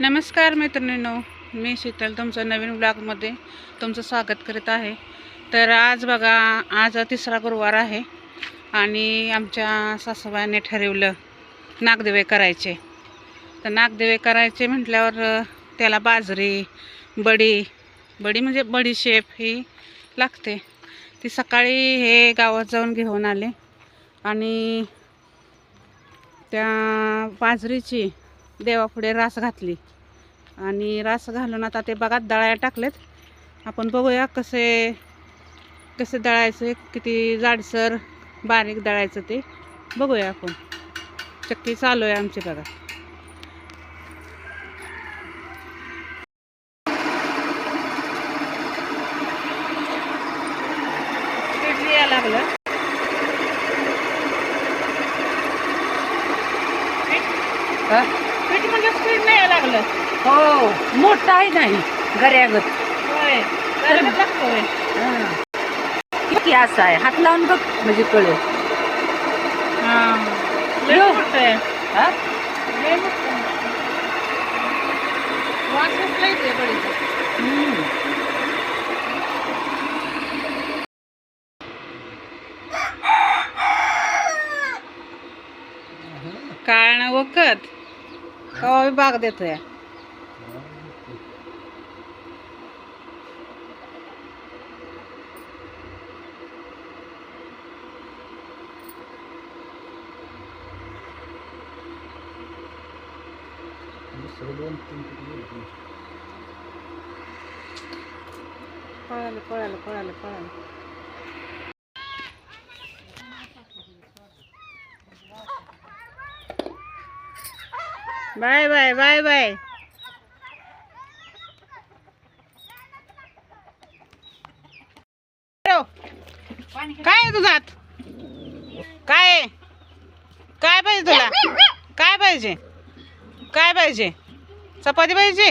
नमस्कार मैत्रिणींनो, मी शीतल तुमचं नवीन ब्लॉगमध्ये तुमचं स्वागत करीत आहे. तर आज बघा, आज तिसरा गुरुवार आहे आणि आमच्या सासूबाईंनी ठरवलं नागदेवे करायचे. तर नागदेवे करायचे म्हटल्यावर त्याला बाजरी, बडी म्हणजे बडीशेप ही लागते. ती सकाळी हे गावात जाऊन घेऊन आले आणि त्या बाजरीची देवापुढे रास घातली आणि रास घालून आता ते बघा दळाया टाकलेत. आपण बघूया कसे दळायचं, किती जाडसर बारीक दळायचं ते बघूया आपण. चक्की चालू आहे आमची बघा. पीठ यायला लागलं. पीठ म्हणजे स्पीड नाही यायला लागलं. हो, मोठा आहे नाही गऱ्यागत. होय, गरमच लागतोय. किती असा आहे, हात लावून बघ म्हणजे कळेल. हां, लय मोठं आहे. हा? लय मोठं आहे. वासच लय येते बडीचं. काळणं वखत कवा बाग देतोय. पळालं. बाय. काय आहे तुझ्यात? काय पाहिजे तुला? काय पाहिजे? चपाती पाहिजे.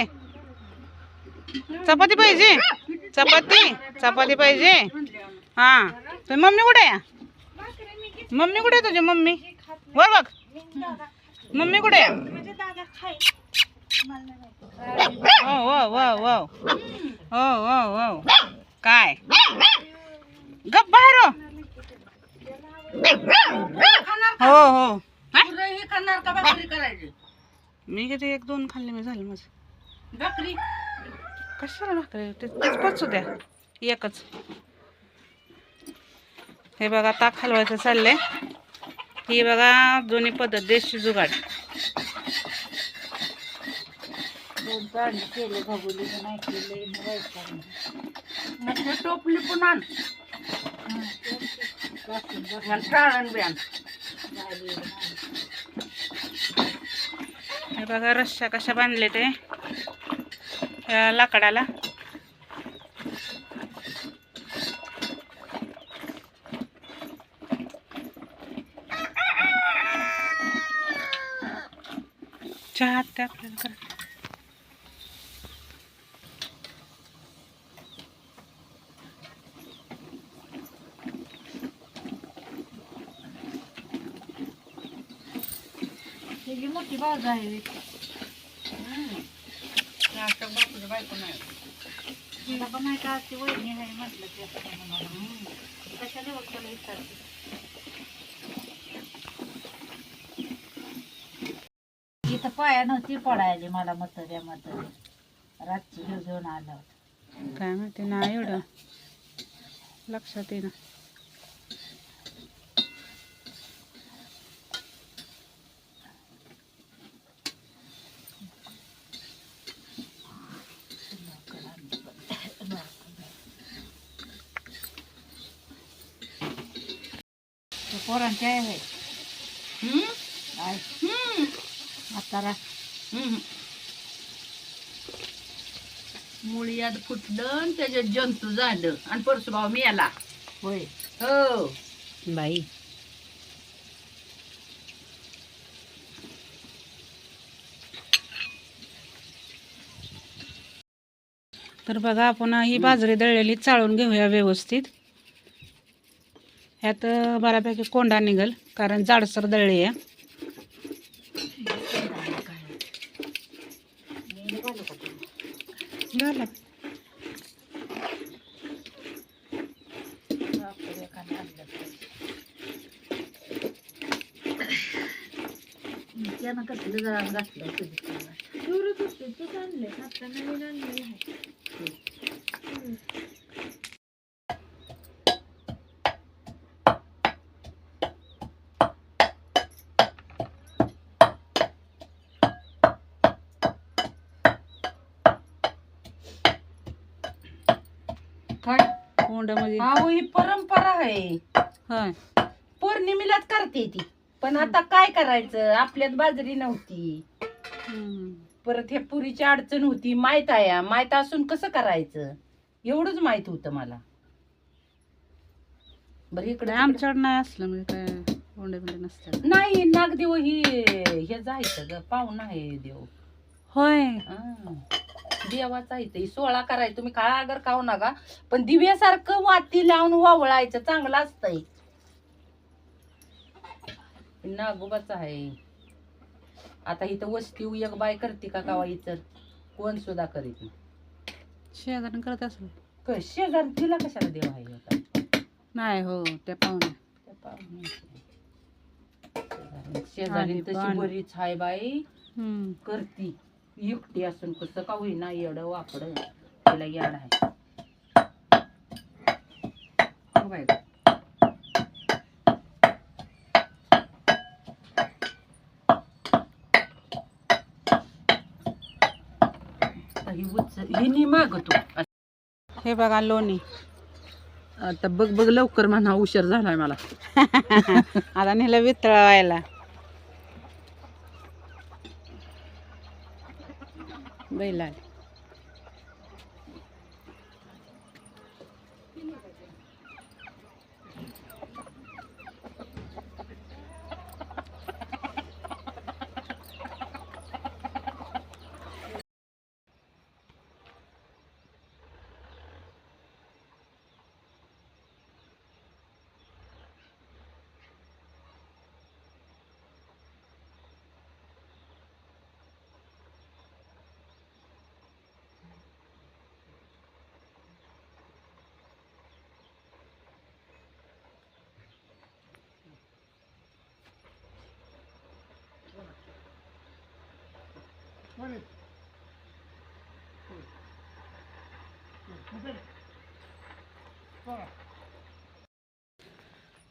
हा, तर मम्मी कुठे आहे? तुझी मम्मी वर बघ. मम्मी कुठे आहे? हो. काय गप बाहेर हो. करणार का भाकरी करायची? मी किती 1-2 खाल्ले मी, झालं माझं. भाकरी कशाला भाकरी? तेच पचू द्या एकच. हे बघा, ताक हलवायचं चाललंय. ही बघा जुनी पद्धत, देशी जुगाड. केले भगोली नाही केले टोपली पण आण. टाळण ब्यान. हे बघा रश्श्या कशा बांधले ते ह्या लाकडाला. चहा ते आपल्याला करा. त्याची मोठी बाजू आहे. बायको नाही तिला पण नाही का ती वहिनी आहे म्हटलं ते कशाला वक्ताला विचारते. इथं पाया नव्हती पडायली मला म्हाताऱ्या रातची घेऊन आला होता. काय माहिती नाही एवढं लक्षात येईना. पोरांचे आहे म्हातारा मुळी याद फुटलं, त्याच्यात जंतू झालं आणि परशुभाव मिळाला. होय. हो बाई तर बघा, आपण ही बाजरी दळलेली चाळून घेऊया व्यवस्थित. ह्यात बऱ्यापैकी कोंडा निघल, कारण जाडसर दळली आहे. झालं. एखादं आणलं पाहिजे. त्यानं कसलं जरा घातलं तुझी काय कोंडामध्ये अहो ही परंपरा आहे, होय. पौर्णिमेलाच करते ती. पण आता काय करायचं, आपल्यात बाजरी नव्हती, हम्म. परत हे पुरीची अडचण होती. माहित आहे, माहित असून कसं करायचं, एवढंच माहित होतं मला. बरं इकडे नाही, आमच्याकडे नाही असलं म्हणजे काय कोंडे बिंडे नसतात. नाही, नागदेव ही हे जायचं ग, पाहुणा आहे देव. होय. हा. देवाचा इथे 16 करायचं. तुम्ही काळा अगर खाऊ नका, पण दिव्यासारखं वाती लावून वावळायचं, चांगलं असतंय. नागोबाच आहे. आता इथं वस्ती एक बाय करते का गावा इतर कोण सुद्धा करीत नाही. शेजारी करत असेल. शेजार तिला कशाला देव आहे होता. नाही हो, त्या पाहुण्या त्या पाहुण्याची. शेजारी तशी बरीच आहे बाई, करती. एकटी असून कसं का होईना एवढं वापड तिला याड आहे. हो बाई. ही मागतो. हे बघा लोणी. आता बघ बघ लवकर म्हणा, उशीर झालाय मला. आता नेलं वितळवायला. बैला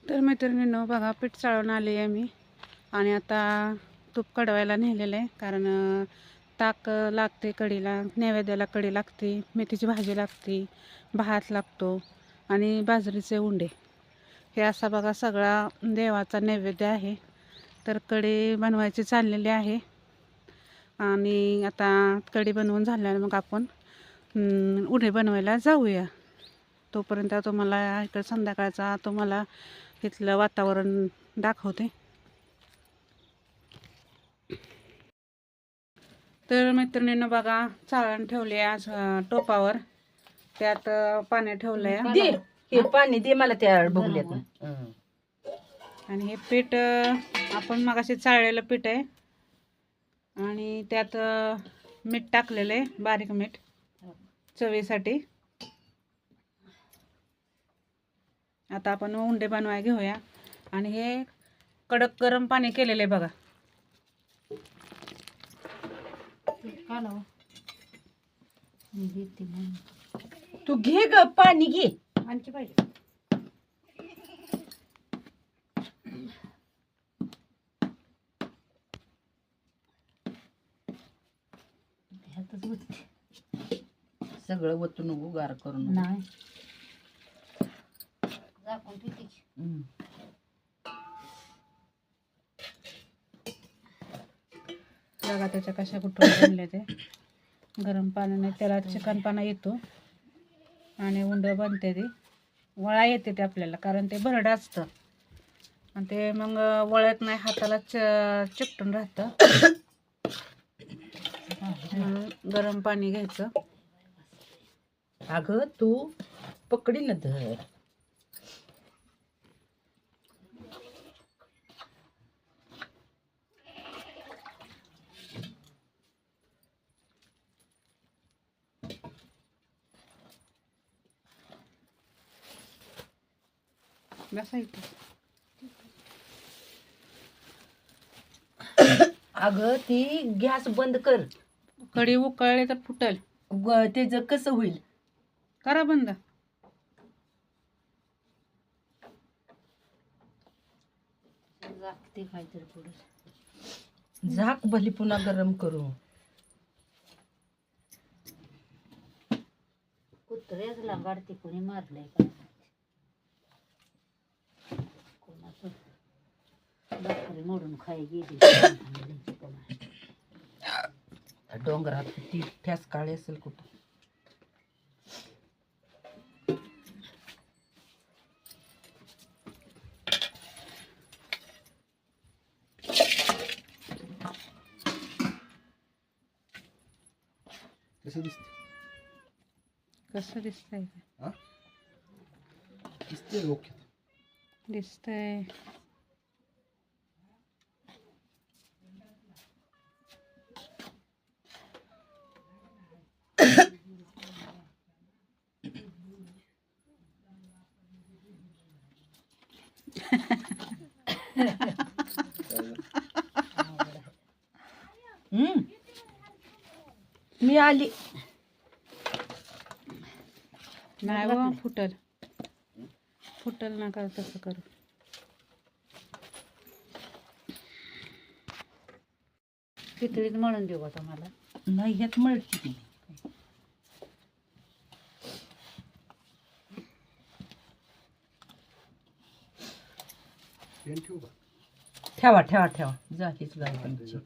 तर मैत्रिणींनो बघा, पीठ चाळून आले आहे मी. आणि आता तूप कडवायला नेलेलं आहे, कारण ताक लागते कढीला, नैवेद्याला कढी लागते, मेथीची भाजी लागते, भात लागतो आणि बाजरीचे उंडे. हे असा बघा सगळा देवाचा नैवेद्य आहे. तर कढी बनवायची चाललेली आहे. आणि आता कढी बनवून झाल्यावर मग आपण उंडे बनवायला जाऊया. तोपर्यंत तुम्हाला इकडं संध्याकाळचा तुम्हाला इथलं वातावरण दाखवते. तर मैत्रिणींनो बघा, चाळण ठेवली आज टोपावर, त्यात पाणी ठेवलंय. दे हे पाणी दे मला त्या बघल्यात. आणि हे पीठ आपण मगाशी चाळलेलं पीठ आहे. आणि त्यात मीठ टाकलेलं आहे, बारीक मीठ चवीसाठी. आता आपण उंडे बनवायला घेऊया. आणि हे कडक गरम पाणी केलेलं आहे बघा. तू घे ग पाणी घे. आणखी पाहिजे. सगळं वतून उगार करून नाही झाकून पिते. बघा त्याच्या कशा कुठून बनले ते. गरम पाण्याने त्याला चिकनपणा येतो आणि उंड बनते. ती वळा येते ते आपल्याला, कारण ते भरडं असतं आणि ते मग वळत नाही, हाताला चिकटून राहतं. म्हणून गरम पाणी घ्यायचं. अगं तू पकडी न धर. बसायचं. अगं ती गॅस बंद कर. कढी उकळले तर फुटल. त्याचं कसं होईल? करा बंद. लागते काहीतरी पुढे. झाक भली पुन्हा गरम करू. कुत्र्याच लांगाडते कोणी मारलंय का कोणाचं बकरी मोडून खाई गेली. डोंगरात ती ठ्यास काळी असेल कुठं. कसं दिसते? कसं दिसतंय? हा? दिसते ओके. दिसतंय. मी आली. नाही बा फुटल. फुटल नका तसं करू. पितळीत मळून देऊ आता मला. नाही ह्यात मळती ती. पेन ठेवू का? ठेवा ठेवा ठेवा. जातीच गायची.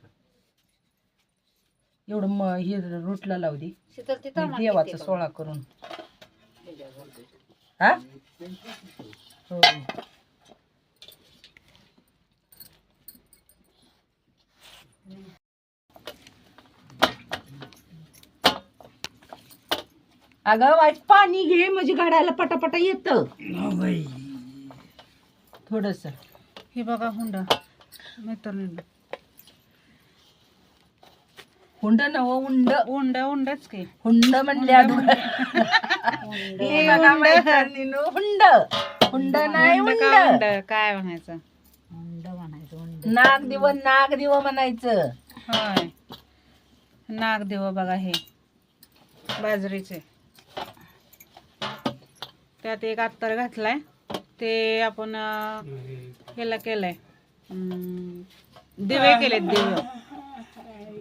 एवढं हे रोटला लावू दे. शीतल ती मी तांबा देवाचा किती सोळा करून. हा हो. अगं वाईट पाणी घे म्हणजे घडायला पटापटा येत. थोडस. हे बघा हुंडा मैत्रिणींना. हुंड नव उंड. उंडा उंडाच की. हुंड म्हणल्या हुंड हुंड. हुंड नाही हुंड हुंड. का हुंडा काय म्हणायचं? उंड म्हणायचं उंड. नाग दिव म्हणायचं. होय. नागदेव बघा हे बाजरीचे. त्यात एक अत्तर घातलाय. ते आपण ह्याला केलंय. दिवे केलेत. दिवे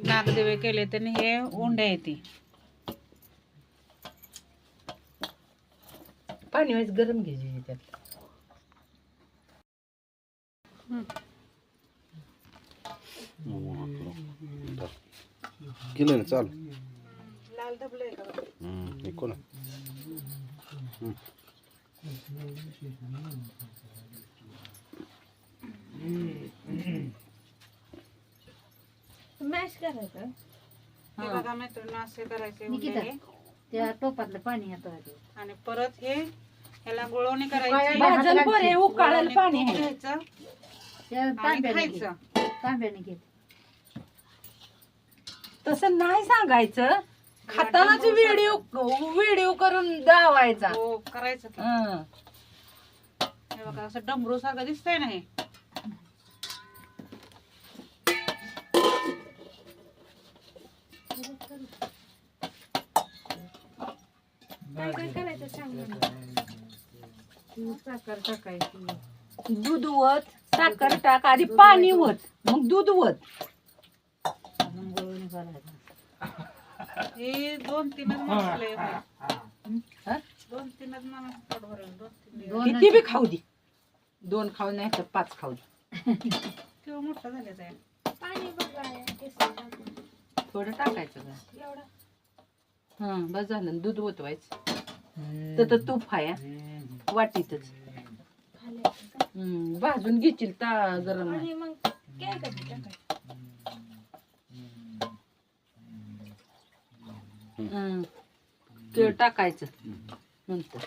नागदिवे केले आणि हे उंड्या येते. पाणी वाईस गरम घ्यायचे त्यात. केलं ना चाल. लाल डबलं आहे का? हे कोण? मॅश करायचं. हे बघा मैत्रिणी असे करायचे निकिता, उंडे हे. त्या टोपातलं पाणी येतं. आणि परत हे ह्याला गुळवणी करायची. भाजल बरे उकाळेल पाणी तूप आहे. घ्यायचं त्या आणि तांब्याने घे. खायचं. तांब्याने घे. तसं नाही सांगायचं. खातानाच व्हिडिओ करून दावायचा. हो करायचं की. हं. हे बघा असं डमरू सारखं दिसतंय ना हे. काय करायचं सांग मला. साखर टाकायची. दूध वत, साखर टाक, आधी पाणी वत, मग दूध वत. मग गुळवणी करायचं. हे 2-3च माणसं लय होय. हं? 2-3च माणसं पोट भरेल. 2-3 दिवस. दोन किती बी खाऊ दे. 2 खाऊ नाही तर 5 खाऊ दे. किंवा मोठं झालं जाईल. थोडं टाकायचं का? हा बस झालं. दूध ओतवायचं. तर तूप आहे हा. वाटीतच. भाजून घेशील ता गरम आहे. ते टाकायचं नंतर.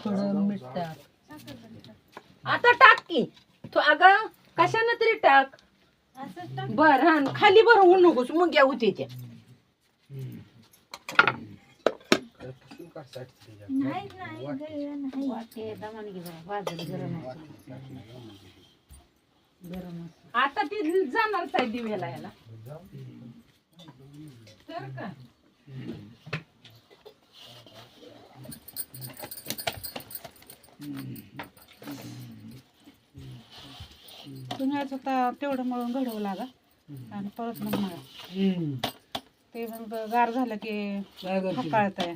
थोडं मीठ टाक. आता टाक की तू. अगं कशानं तरी टाक. बर हा खाली बरं होऊ नकोस. मग घ्या होते त्या. वाटे दमाने घे जरा, वाजलं गरम असेल. गरम असेल. आता ती जाणारच आहे दिव्याला याला तर का तुम्ही आता तेवढं मळून घडवू लागा आणि परत मग मळा. ते मग गार झालं की फकाळत आहे.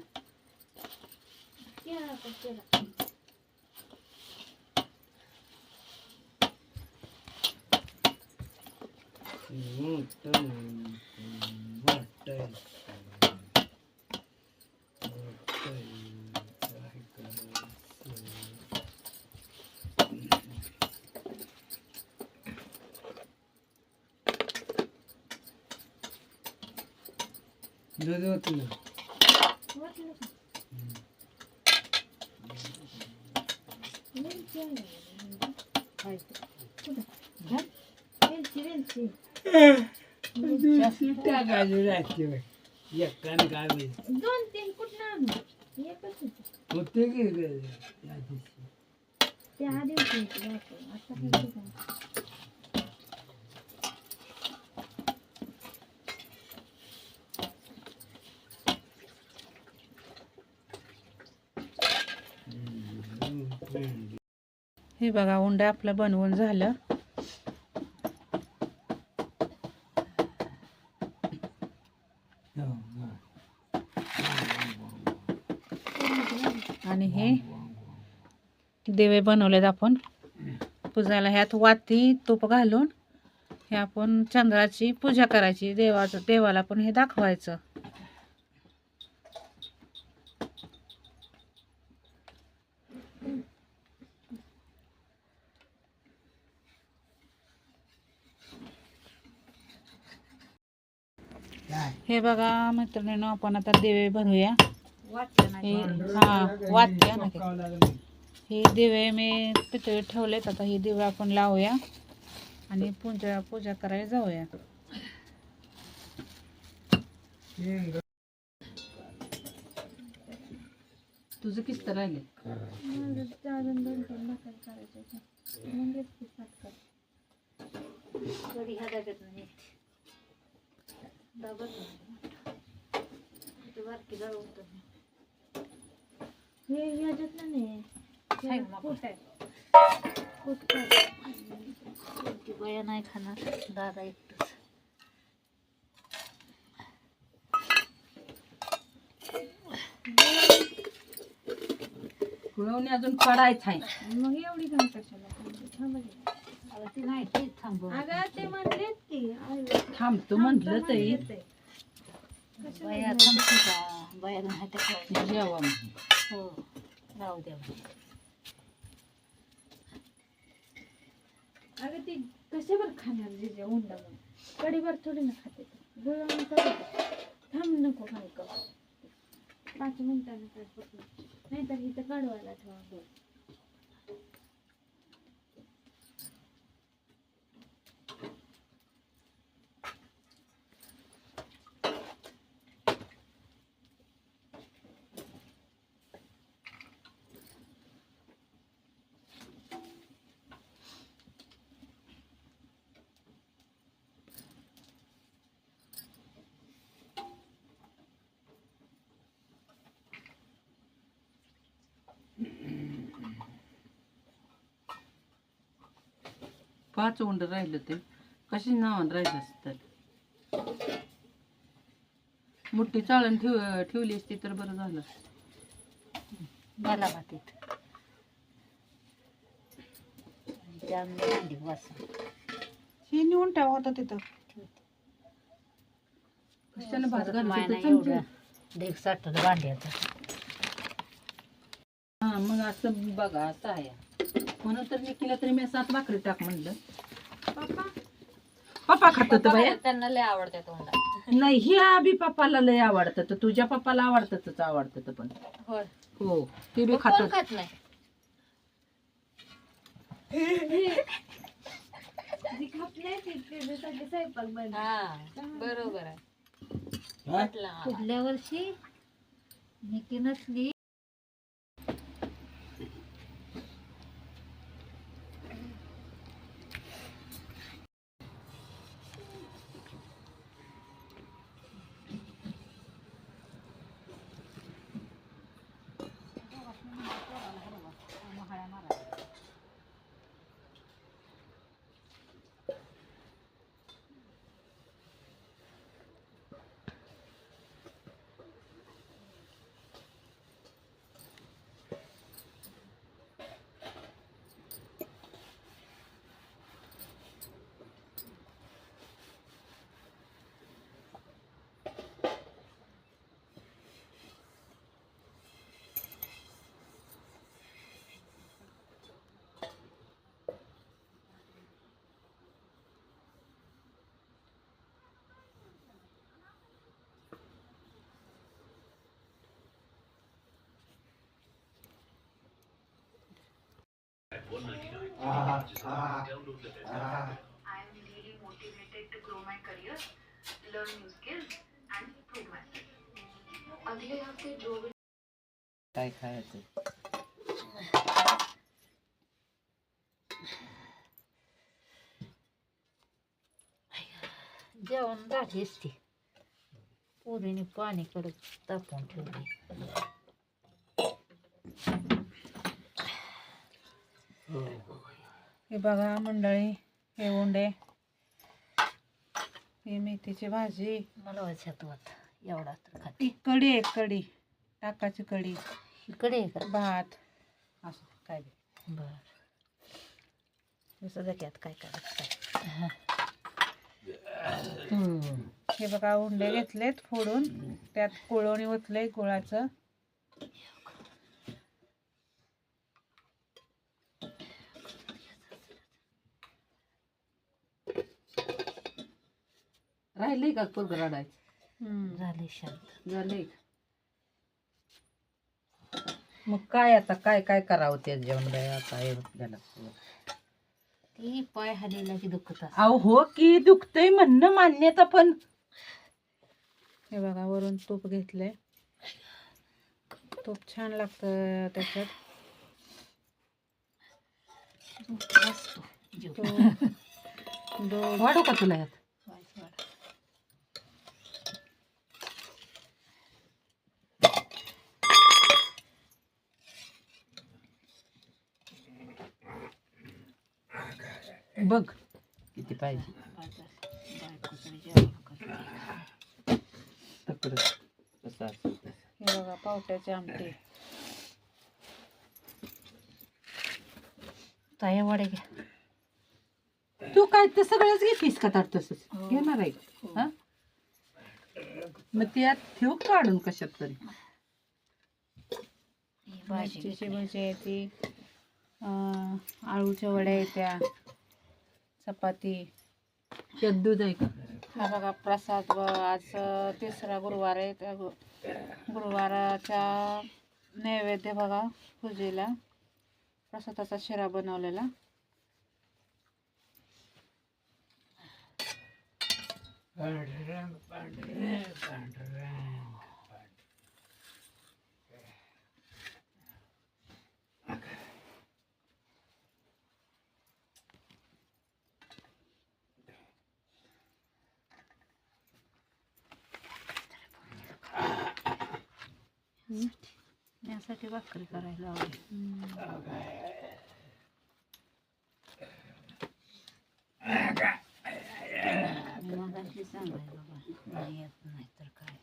हे बघा उंडा आपलं बनवून झालं. आणि हे दिवे बनवलेत आपण पूजाला. ह्यात वाती तूप घालून हे आपण चंद्राची पूजा करायची. देवाला पण हे दाखवायचं. हे बघा मैत्रिणींनो, आपण आता दिवे भरूया. हे वाटते ना ते. हे दिवे मी पितळी ठेवलेत. आता हे दिवे आपण लावूया आणि पूजा करायला जाऊया. तुझं किस्त राहिले बया नाही खाणार दादा एकटंच. कुळवणी अजून पडायचं आहे. मग एवढी काय कशाला ती नाही तेच थांबव. ते म्हणलेत की थांबतो म्हटलं तरी बया थांबते का बया नाही तर जेवा हो राहू द्या. अगं ती कशावर खाणार जे उंडा कढीवर थोडी ना खाते. गुळवणी थांब नको काय का 5 मिनिटांना काय होत नाही तर इथं काढवायला ठेवा. पाच उंड राहिलं ते कशी नावान राहिलं असतं. मोठी चाळण ठेवली असती तर बरं झालं. मला मातीत भांडी वास हे नेऊन ठेवा होता तिथं. कशाने भात घालते एवढ्या देख साठवलं भांड्याचं. हा मग असं बघा असं आहे. म्हणून तर मी केलं तरी मी 7 भाकरी टाक म्हणलं. पप्पा खात होतं बाया. त्यांना लय आवडते तोंडा. नाही हे आबी पप्पाला लय आवडतं. तर तुझ्या पप्पाला आवडतं पण होय हो ते बी खात. खात नाही. बरोबर आहे. पुढल्या वर्षी निकी नसली काय खायचं? जेवण झाली असते पोरीने पाणी कडक तापून ठेवले. हे बघा मंडळी, हे उंडे, ही मेथीची भाजी, मला वाचायचं होत एवढा तर खाते. ती कढी आहे, कढी टाकाची कढी, इकडे आहे का? भात, असं काय बी. बर दुसरं त्यात काय करायचं? हे बघा उंडे घेतलेत फोडून, त्यात कोळवणी ओतलंय गुळाचं. राहिलंय का पोरगं रडायचं? झाले शांत. झालंय. मग काय आता काय काय करावं ते जेवण बाई आता हे झालं. ती पाय हालेला की दुखत असत. अहो हो की दुखतंय म्हणणं मान्यता, पण हे बघा वरून तूप घेतलंय, तूप छान लागतं त्याच्यात. दूध वाढू का तुला यात? बघ किती पाहिजे तकडं कसं असतं. हे बघा पावट्याची आमटी. ताया वाडे घ्या. तू काय ते सगळंच घेतीस का ताट? तसंच घेणार आहे का? हा मग त्यात ठेव काढून कशात तरी. भाजीची भजी आहे ती, आळूच्या वड्या येत्या, चपाती. त्यात दूध आहे का? हा बघा प्रसाद. व आज तिसरा गुरुवार आहे, त्या गुरुवाराच्या नैवेद्य बघा पूजेला प्रसादाचा शिरा बनवलेला. यासाठी भाकरी करायला आवडेल. मगाशी सांगायला बाबा नाही येत नाही तर काय.